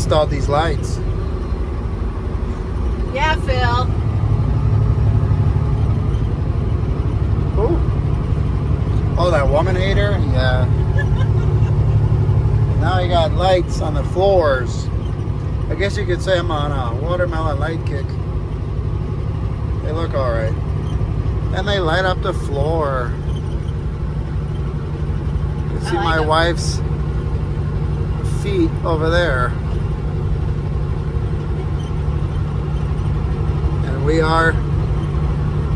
installed these lights. Yeah, Phil. Who? Oh, that woman hater? Yeah. Now you got lights on the floors. I guess you could say I'm on a watermelon light kick. They look alright. And they light up the floor. You can see my wife's feet over there. And we are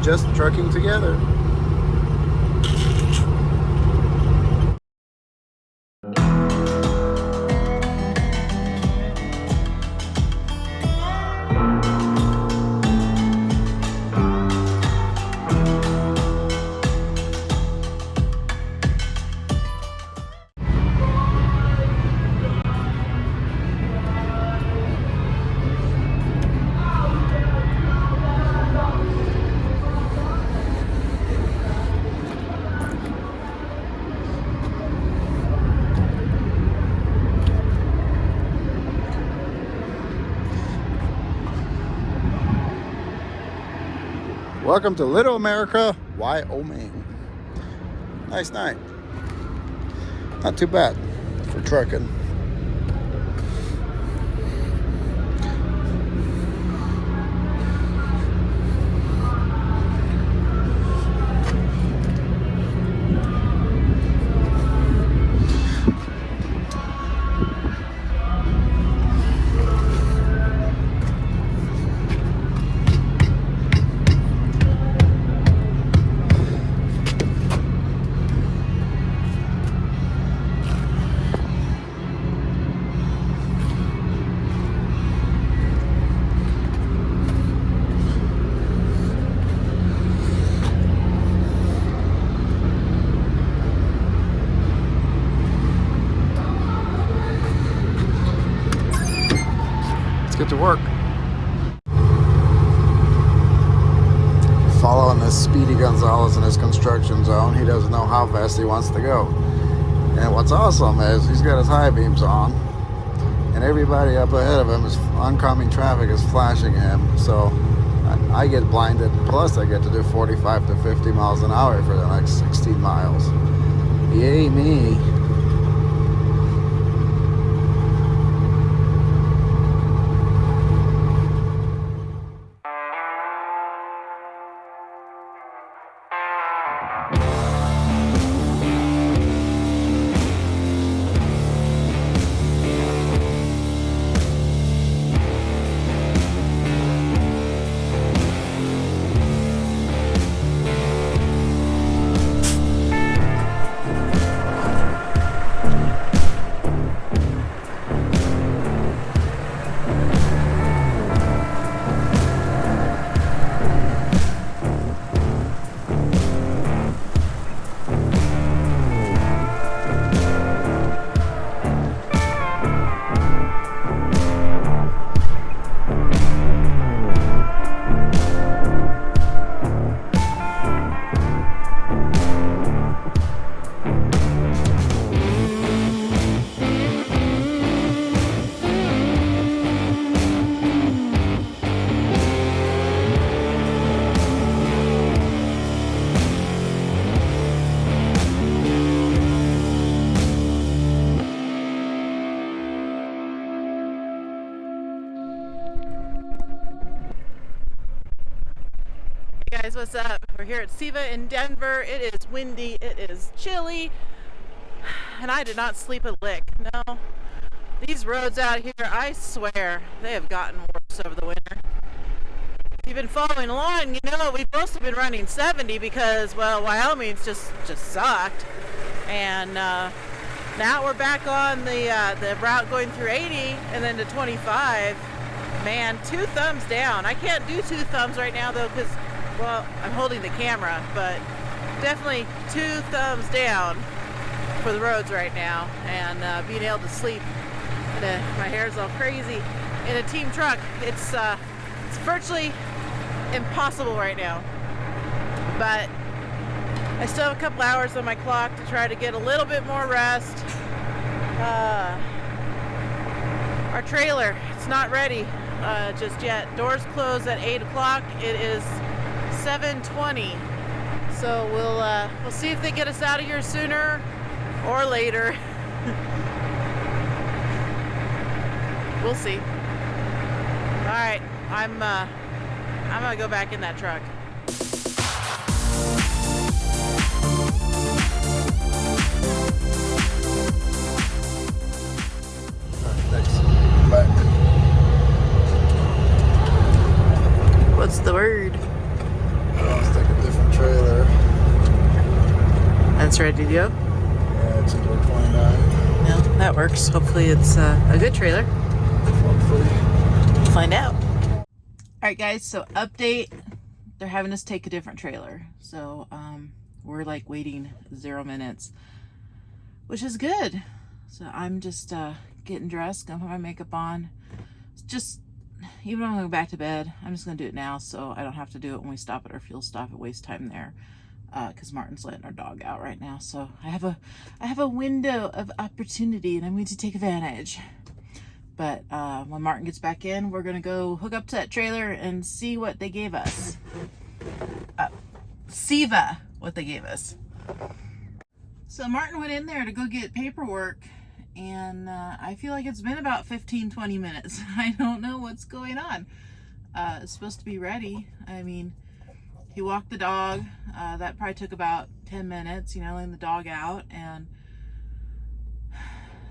just trucking together. Welcome to Little America, Wyoming. Nice night. Not too bad for trucking. Get to work. Following this Speedy Gonzalez in his construction zone. He doesn't know how fast he wants to go. And what's awesome is he's got his high beams on, and everybody up ahead of him is oncoming traffic is flashing him. So I get blinded. Plus, I get to do 45 to 50 miles an hour for the next 16 miles. Yay me! Guys, what's up? We're here at Siva in Denver. It is windy, it is chilly, and I did not sleep a lick. No, these roads out here, I swear, they have gotten worse over the winter. If you've been following along, you know we've mostly been running 70 because, well, Wyoming's just sucked, and now we're back on the route going through 80 and then to 25. Man, 2 thumbs down. I can't do 2 thumbs right now though because, well, I'm holding the camera, but definitely 2 thumbs down for the roads right now, and being able to sleep. My hair's all crazy in a team truck. It's virtually impossible right now. But I still have a couple hours on my clock to try to get a little bit more rest. our trailer. It's not ready just yet. Doors close at 8 o'clock. It is 7:20. So we'll see if they get us out of here sooner or later. We'll see. All right, I'm gonna go back in that truck. Thanks. Bye. What's the word? Let's take a different trailer. That's ready to go? Yeah, it's either 29. No, that works. Hopefully it's a good trailer. Hopefully. We'll find out. All right, guys, so update. They're having us take a different trailer. So we're like waiting 0 minutes, which is good. So I'm just getting dressed, gonna put my makeup on. Just, even when I'm going back to bed, I'm just gonna do it now so I don't have to do it when we stop at our fuel stop. It wastes time there. Because Martin's letting our dog out right now, so I have a window of opportunity, and I'm going to take advantage. But when Martin gets back in, we're gonna go hook up to that trailer and see what they gave us. SEVA, what they gave us. So Martin went in there to go get paperwork, and I feel like it's been about 15-20 minutes. I don't know what's going on. It's supposed to be ready. I mean, he walked the dog. That probably took about 10 minutes, letting the dog out. And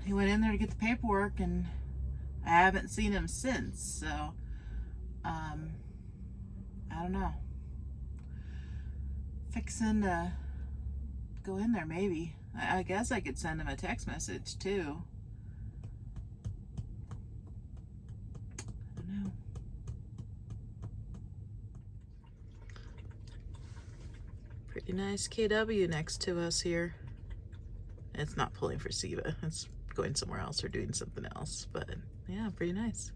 he went in there to get the paperwork, and I haven't seen him since. So, I don't know. Fixing to go in there, maybe. I guess I could send him a text message, too. I don't know. Pretty nice KW next to us here. It's not pulling for SEVA. It's going somewhere else or doing something else. But yeah, pretty nice.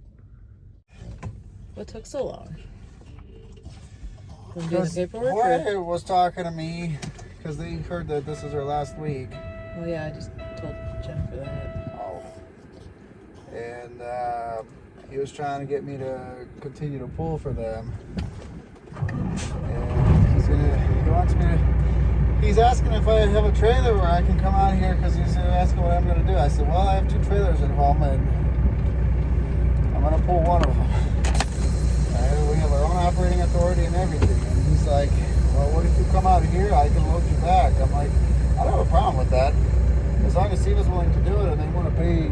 What took so long? From doing the paperwork? Jorge was talking to me because they heard that this is our last week. Well, yeah, I just told Jennifer that. Oh. And he was trying to get me to continue to pull for them. And he's asking if I have a trailer where I can come out here because he's asking what I'm going to do. I said, well, I have 2 trailers at home and I'm going to pull one of them. We have our own operating authority and everything. And he's like, well, what if you come out here? I can load you back. I'm like, I don't have a problem with that. As long as Steve's willing to do it and they want to pay,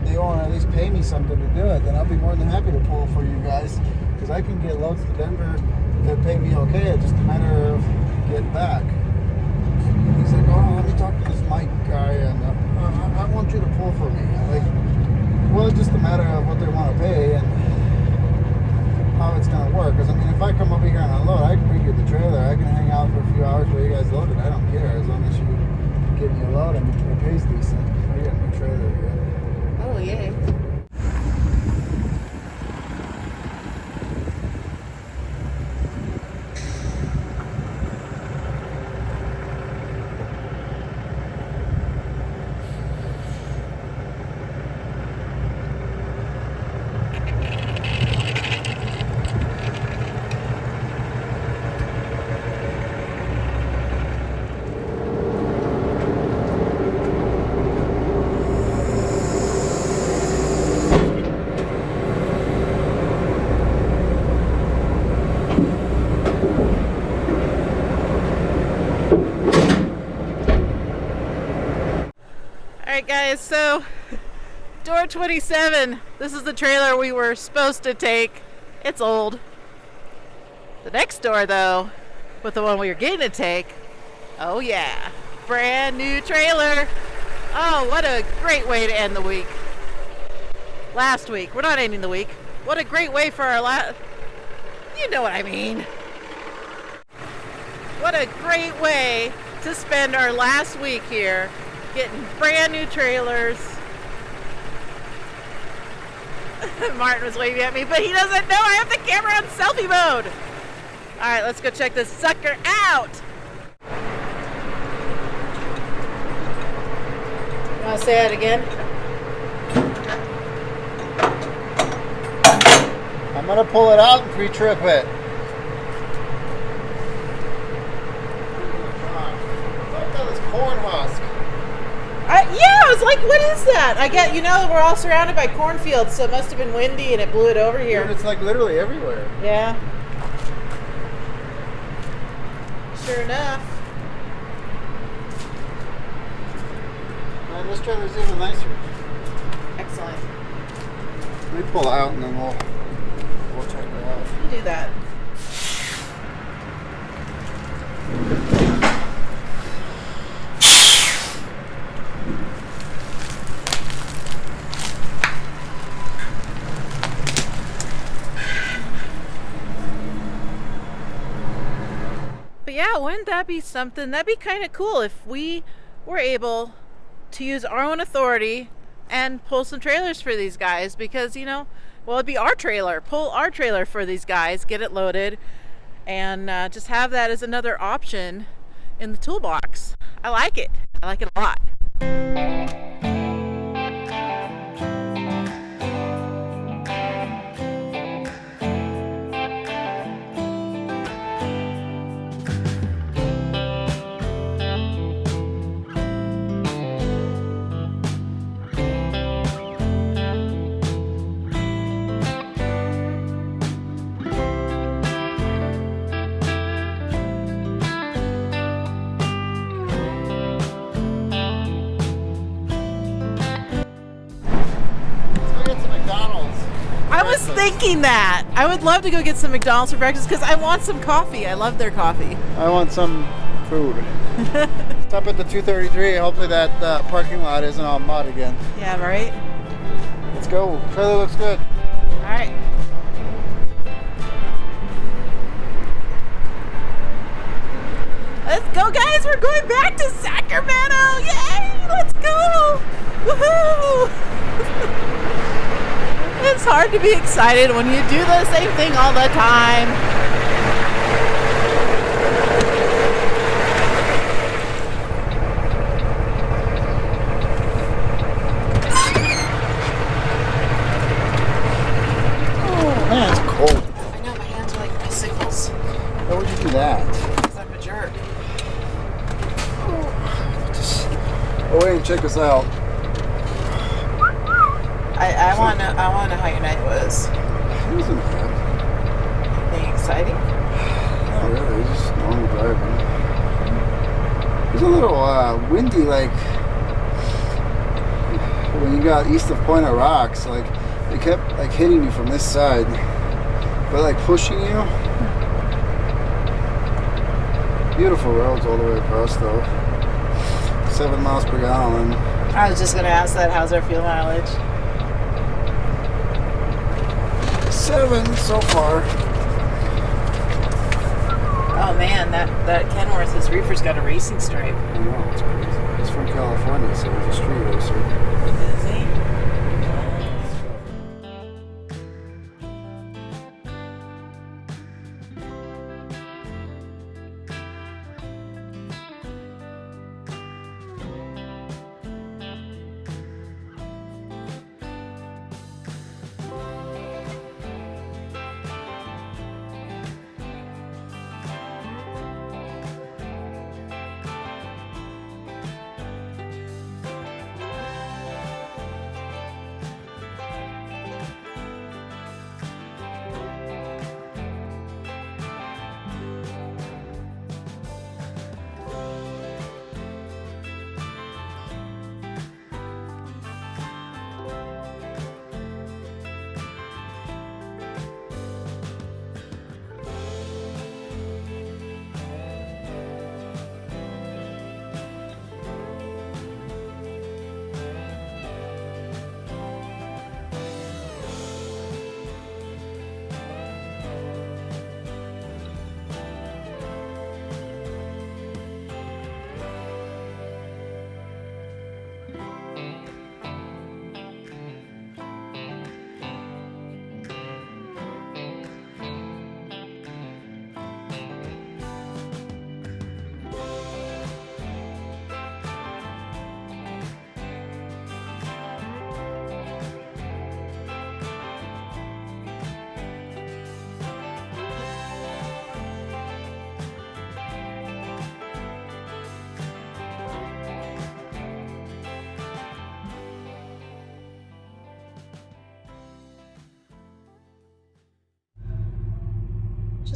they want to at least pay me something to do it, then I'll be more than happy to pull for you guys. Because I can get loads to Denver that pay me okay. It's just a matter of getting back. And he's like, oh, let me talk to this Mike guy, and I want you to pull for me. I'm like, well, it's just a matter of what they want to pay and how it's going to work. Because, I mean, if I come over here and unload, I can bring you the trailer. I can hang out for a few hours while you guys load it. I don't care, as long as you give me a load and it pays decent. I got my trailer here. Oh, yay. Alright guys, so door 27, this is the trailer we were supposed to take. It's old. The next door though, with the one we were getting to take, oh yeah, brand new trailer. Oh, what a great way to end the week. Last week, we're not ending the week. What a great way for our you know what I mean. What a great way to spend our last week here. Getting brand new trailers. Martin was waving at me, but he doesn't know I have the camera on selfie mode. All right, let's go check this sucker out. You want to say that again? I'm gonna pull it out and pre-trip it. Look at this corn husk. Yeah, I was like, what is that? I get, we're all surrounded by cornfields, so it must have been windy and it blew it over here. Dude, it's like literally everywhere. Yeah. Sure enough. Man, this trailer's even nicer. Excellent. Let me pull out and then we'll check it out. You do that. But yeah, wouldn't that be something? That'd be kind of cool if we were able to use our own authority and pull some trailers for these guys, because it'd be our trailer. Pull our trailer for these guys, get it loaded, and just have that as another option in the toolbox. I like it. I like it a lot. I was thinking that. I would love to go get some McDonald's for breakfast because I want some coffee. I love their coffee. I want some food. Stop at the 233. Hopefully that parking lot isn't all mud again. Yeah, right? Let's go. Trailer looks good. All right. Let's go, guys. We're going back to Sacramento. Yay! Let's go. Woohoo! It's hard to be excited when you do the same thing all the time. Oh man, it's cold. I know, my hands are like icicles. Why would you do that? Because I'm a jerk. Oh wait, check us out. I want to know how your night was. It wasn't bad. Anything exciting? Not really, just normal driving. It was a little windy, like when you got east of Point of Rocks. Like they kept like hitting you from this side, but like pushing you. Beautiful roads all the way across though. 7 miles per gallon. I was just going to ask that. How's our fuel mileage? 7 so far. Oh man, that Kenworth, his reefer's got a racing stripe. I know, it's crazy. He's from California, so he's a street racer. Is he?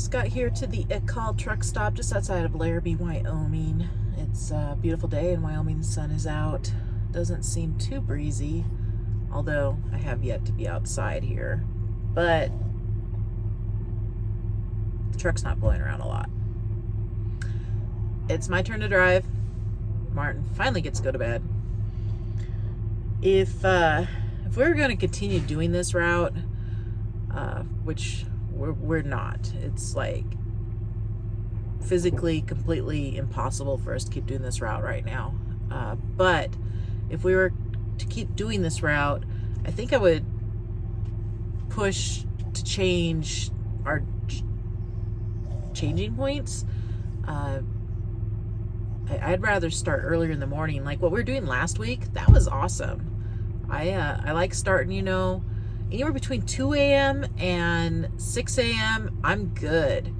Just got here to the Call truck stop just outside of Laramie, Wyoming. It's a beautiful day in Wyoming. The sun is out. Doesn't seem too breezy, although I have yet to be outside here. But the truck's not blowing around a lot. It's my turn to drive. Martin finally gets to go to bed. If we were going to continue doing this route, which we're not, it's like physically completely impossible for us to keep doing this route right now. But if we were to keep doing this route, I think I would push to change our changing points. I'd rather start earlier in the morning, like what we were doing last week. That was awesome. I like starting, anywhere between 2 a.m. and 6 a.m. I'm good,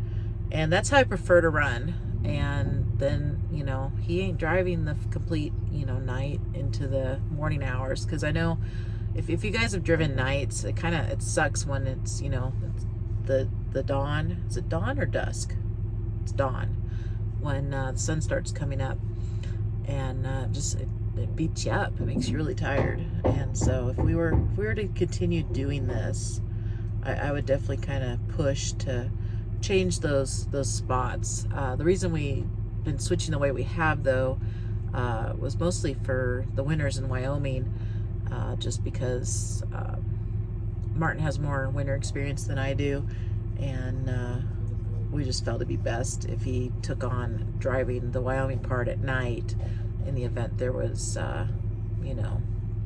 and that's how I prefer to run. And then he ain't driving the complete night into the morning hours, because I know if you guys have driven nights, it sucks when it's it's the dawn. Is it dawn or dusk? It's dawn, when the sun starts coming up, and it beats you up. It makes you really tired. And so if we were to continue doing this, I would definitely kind of push to change those spots. The reason we've been switching the way we have, though, was mostly for the winters in Wyoming, just because Martin has more winter experience than I do, and we just felt it'd be best if he took on driving the Wyoming part at night in the event there was,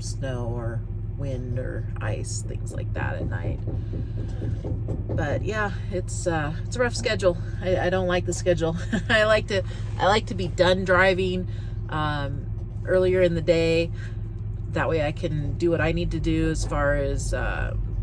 snow or wind or ice, things like that at night. But yeah, it's a rough schedule. I don't like the schedule. I like to be done driving earlier in the day. That way I can do what I need to do as far as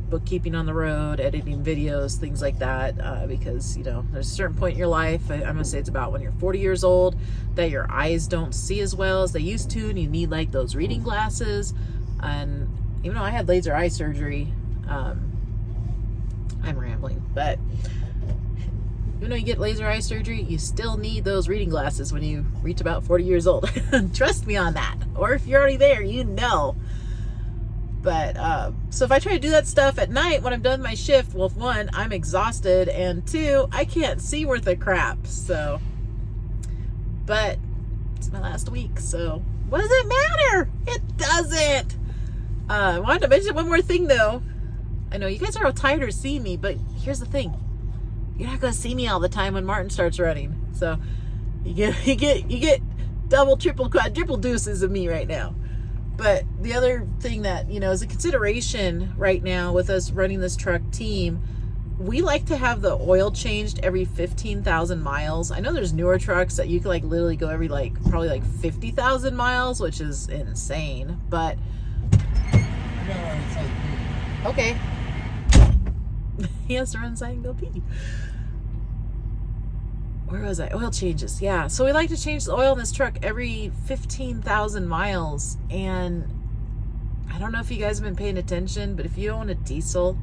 bookkeeping on the road, editing videos, things like that, because there's a certain point in your life, I'm gonna say it's about when you're 40 years old, that your eyes don't see as well as they used to, and you need like those reading glasses. And even though I had laser eye surgery, I'm rambling, but even though you get laser eye surgery, you still need those reading glasses when you reach about 40 years old. Trust me on that. Or if you're already there, But so if I try to do that stuff at night when I'm done my shift, well, one, I'm exhausted, and two, I can't see worth a crap. So, but it's my last week, so what does it matter? It doesn't. I wanted to mention one more thing, though. I know you guys are all tired of seeing me, but here's the thing: you're not gonna see me all the time when Martin starts running. So you get double, triple, quadruple deuces of me right now. But the other thing that, is a consideration right now with us running this truck team, we like to have the oil changed every 15,000 miles. I know there's newer trucks that you can literally go every probably 50,000 miles, which is insane. But okay, he has to run inside and go pee. Where was I? Oil changes. Yeah. So we like to change the oil in this truck every 15,000 miles. And I don't know if you guys have been paying attention, but if you own a diesel,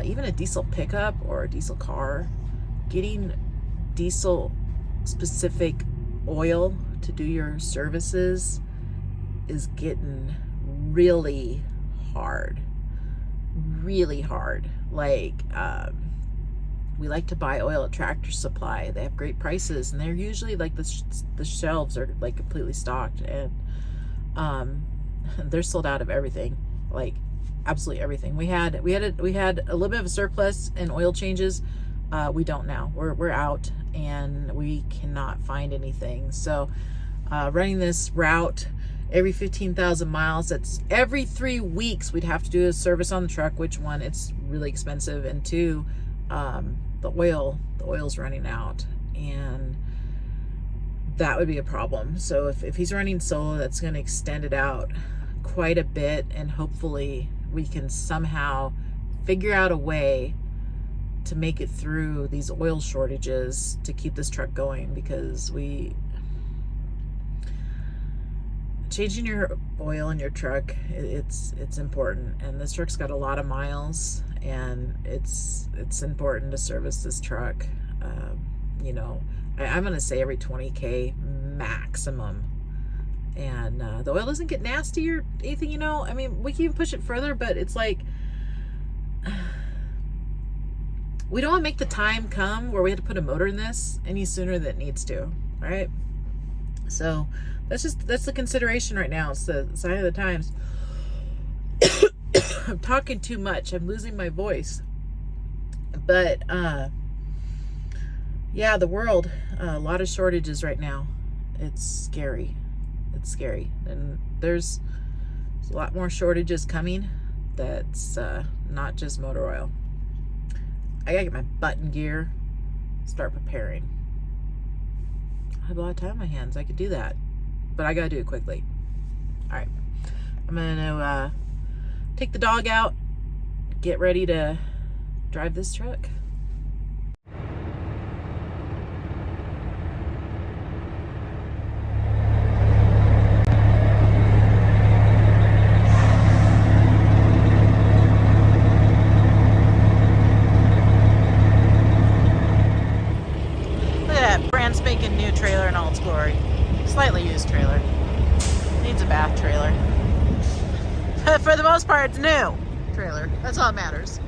even a diesel pickup or a diesel car, getting diesel specific oil to do your services is getting really hard. Really hard. We like to buy oil at Tractor Supply. They have great prices, and they're usually the shelves are completely stocked, and they're sold out of everything, absolutely everything. We had a little bit of a surplus in oil changes. We don't now. We're out, and we cannot find anything. So running this route every 15,000 miles, that's every 3 weeks we'd have to do a service on the truck, which one, it's really expensive, and two, the oil's running out, and that would be a problem. So if he's running solo, that's going to extend it out quite a bit, and hopefully we can somehow figure out a way to make it through these oil shortages to keep this truck going, because changing your oil in your truck, it's important. And this truck's got a lot of miles, and it's important to service this truck. You know, I'm going to say every 20K maximum. And the oil doesn't get nasty or anything, you know. I mean, we can even push it further, but it's like, we don't want to make the time come where we have to put a motor in this any sooner than it needs to, right? So that's the consideration right now. It's the sign of the times. I'm talking too much. I'm losing my voice. But yeah, the world, a lot of shortages right now. It's scary. It's scary. And there's a lot more shortages coming. That's not just motor oil. I gotta get my butt in gear, start preparing. I have a lot of time on my hands. I could do that, but I gotta do it quickly. All right, I'm gonna take the dog out, get ready to drive this truck. Spanking new trailer in all its glory. Slightly used trailer. Needs a bath trailer. But for the most part, it's new trailer. That's all that matters.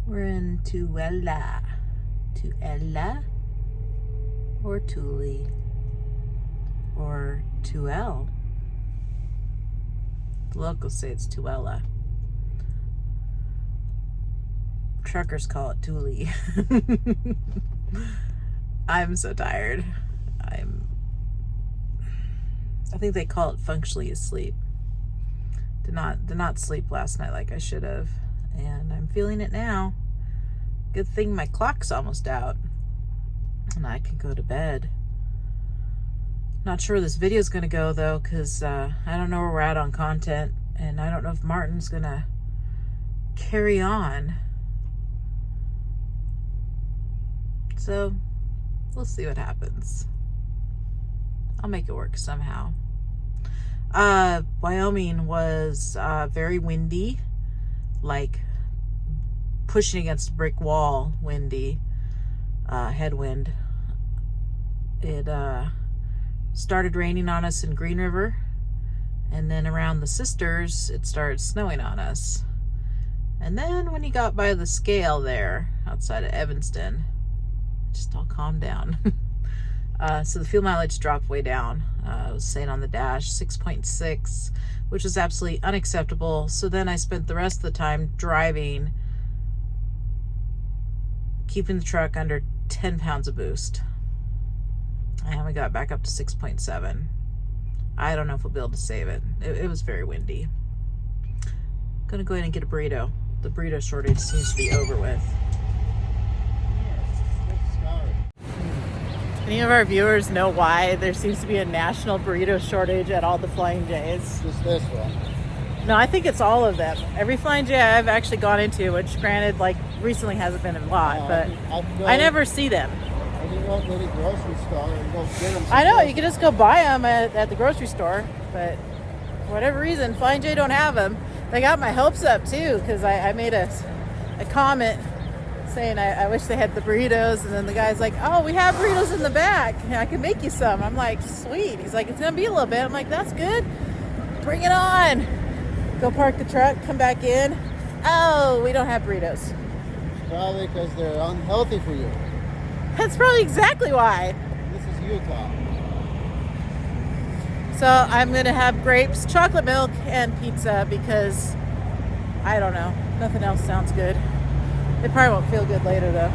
We're in Tuella or Tule or Tuel. The locals say it's Tuella. Truckers call it Tule. I'm so tired. I think they call it functionally asleep. Did not sleep last night like I should have, and I'm feeling it now. Good thing my clock's almost out and I can go to bed. Not sure where this video is going to go though, because I don't know where we're at on content, and I don't know if Martin's going to carry on. So we'll see what happens. I'll make it work somehow. Wyoming was very windy, like pushing against a brick wall windy, headwind. It started raining on us in Green River, and then around the Sisters it started snowing on us. And then when you got by the scale there outside of Evanston, it just all calmed down. So the fuel mileage dropped way down. It was saying on the dash 6.6, which is absolutely unacceptable. So then I spent the rest of the time driving, keeping the truck under 10 pounds of boost. And we got back up to 6.7. I don't know if we'll be able to save it. It was very windy. I'm gonna go ahead and get a burrito. The burrito shortage seems to be over with. Any of our viewers know why there seems to be a national burrito shortage at all the Flying J's? Just this one. No, I think it's all of them. Every Flying J I've actually gone into, which granted, like recently hasn't been a lot, but I never see them. I can go to the grocery store and go get them. I know, you can just go buy them at the grocery store, but for whatever reason, Flying J don't have them. They got my hopes up too, because I made a comment saying I wish they had the burritos, and then the guy's like, oh, we have burritos in the back, I can make you some. I'm like, sweet. He's like, it's gonna be a little bit. I'm like, that's good, bring it on. Go park the truck, come back in. Oh, we don't have burritos. It's probably because they're unhealthy for you. That's probably exactly why. This is Utah. So I'm gonna have grapes, chocolate milk, and pizza because I don't know, nothing else sounds good. It probably won't feel good later though.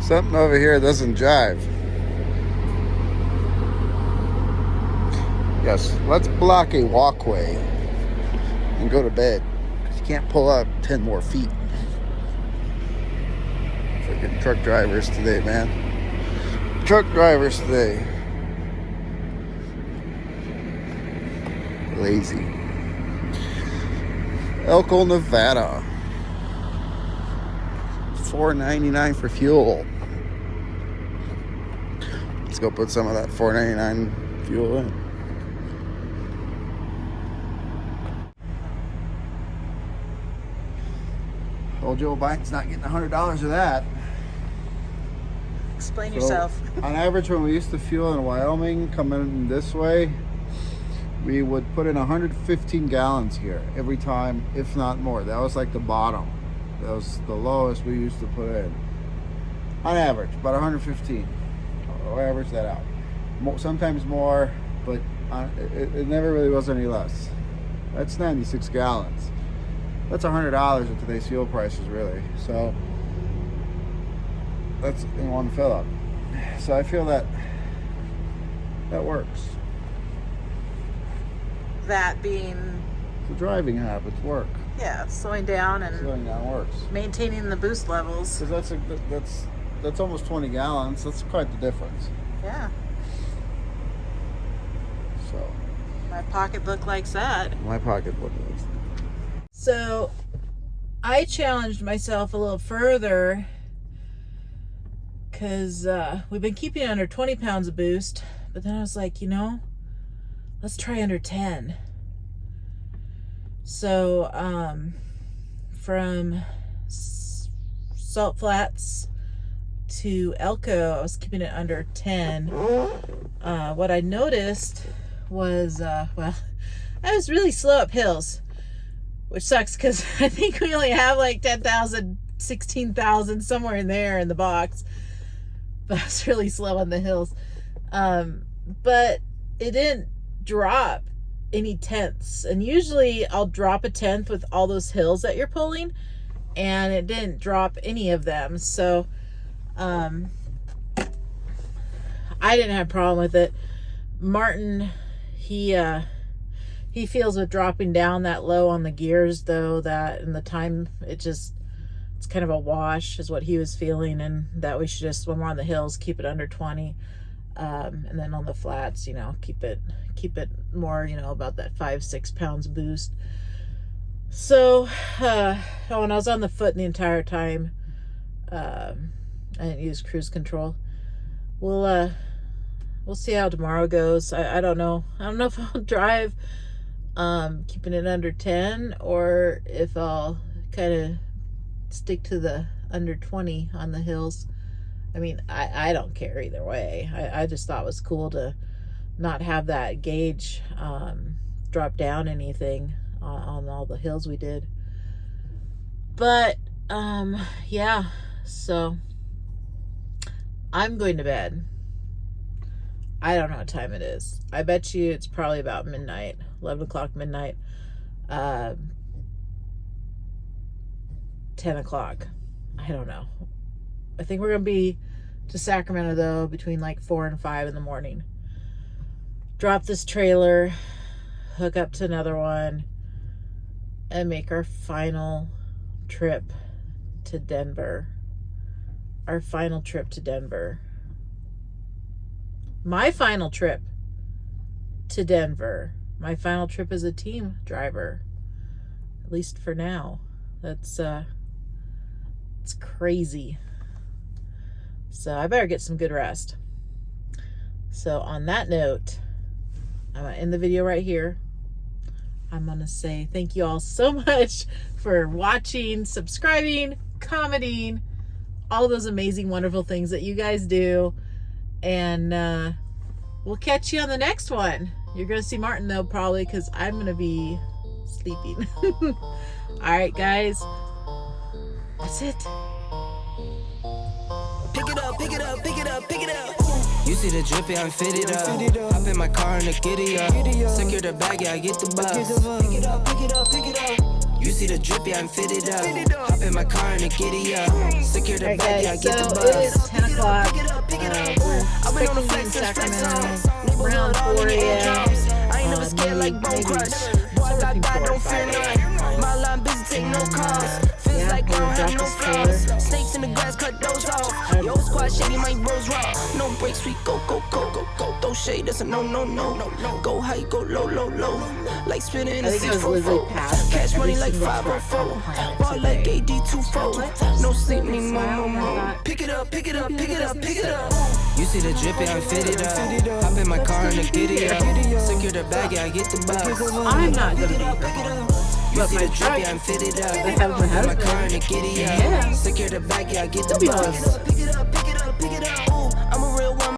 Something over here doesn't jive. Yes, let's block a walkway and go to bed. Because you can't pull up 10 more feet. Freaking truck drivers today, man. Truck drivers today. Lazy. Elko, Nevada. $4.99 for fuel. Let's go put some of that $4.99 fuel in. Old Joe Biden's not getting $100 of that. Explain yourself. On average, when we used to fuel in Wyoming, coming this way, we would put in 115 gallons here every time, if not more. That was like the bottom. That was the lowest we used to put in. On average, about 115. I'll average that out. Sometimes more, but it never really was any less. That's 96 gallons. That's $100 at today's fuel prices, really. So that's in one fill up. So I feel that works. That being The driving habits work. Yeah, slowing down and Slowing down works. maintaining the boost levels. Because that's almost 20 gallons. That's quite the difference. Yeah, So my pocketbook likes that. my pocketbook is. So I challenged myself a little further because we've been keeping it under 20 pounds of boost, but then I was like, let's try under 10. So from Salt Flats to Elko, I was keeping it under 10. What I noticed was, well, I was really slow up hills, which sucks because I think we only have like 10,000, 16,000, somewhere in there in the box. But I was really slow on the hills. But it didn't drop any tenths. And usually I'll drop a tenth with all those hills that you're pulling, and it didn't drop any of them. So I didn't have a problem with it. Martin, he feels with dropping down that low on the gears, though, that in the time it's kind of a wash is what he was feeling, and that we should just, when we're on the hills, keep it under 20, and then on the flats, keep it more, about that 5-6 pounds boost. So when I was on the foot the entire time, I didn't use cruise control. We'll see how tomorrow goes. I don't know. I don't know if I'll drive keeping it under 10, or if I'll kind of stick to the under 20 on the hills. I mean, I don't care either way. I just thought it was cool to not have that gauge drop down anything on all the hills we did. But yeah, so I'm going to bed. I don't know what time it is. I bet you it's probably about midnight, 11 o'clock midnight, 10 o'clock. I don't know. I think we're going to be to Sacramento, though, between like 4 and 5 in the morning. Drop this trailer, hook up to another one, and make our final trip to Denver. Our final trip to Denver. My final trip to Denver. My final trip as a team driver. At least for now. It's crazy. So I better get some good rest. So on that note, I'm going to end the video right here. I'm going to say thank you all so much for watching, subscribing, commenting, all those amazing, wonderful things that you guys do. And we'll catch you on the next one. You're going to see Martin, though, probably, because I'm going to be sleeping. All right, guys. That's it. Pick it up, pick it up, pick it up, pick it up. You see the drippy, I'm fitted up. Hop in my car and the giddy up. Secure the bag, yeah, I get the bus. Pick it up, pick it up, pick it up. You see the drippy, I'm fitted up. Hop in my car and the giddy up. Secure the bag, yeah, I get the bus. It is 10 o'clock. We're expecting to be in Sacramento around 4 a.m. I ain't never scared like Bone Crush. Boy, I got God, don't fear none. My line busy, take no calls. Feels like I don't have no flaws. Snakes in the grass, cut those off. Yo, squad shady, my bros raw. No breaks, we go, go, go, go, go. Throw shade, that's a no, no, no, no, no. Go high, go low, low, low. Like spinning in a 644. Cash money like 504. Ball like AD24. No sleep, need more, more, more. Pick it up, pick it up, pick it up, pick it up. You see the drippy, I'm fitted up. Hop in my car and the giddy up. Secure the bag, yeah, I get the bus. I'm not going to be here. You see the drippy, I'm fitted up. I have my Hop in my car and the giddy up. Secure the bag, yeah, I get the bus. Pick it up, pick it up, pick it up, pick it up.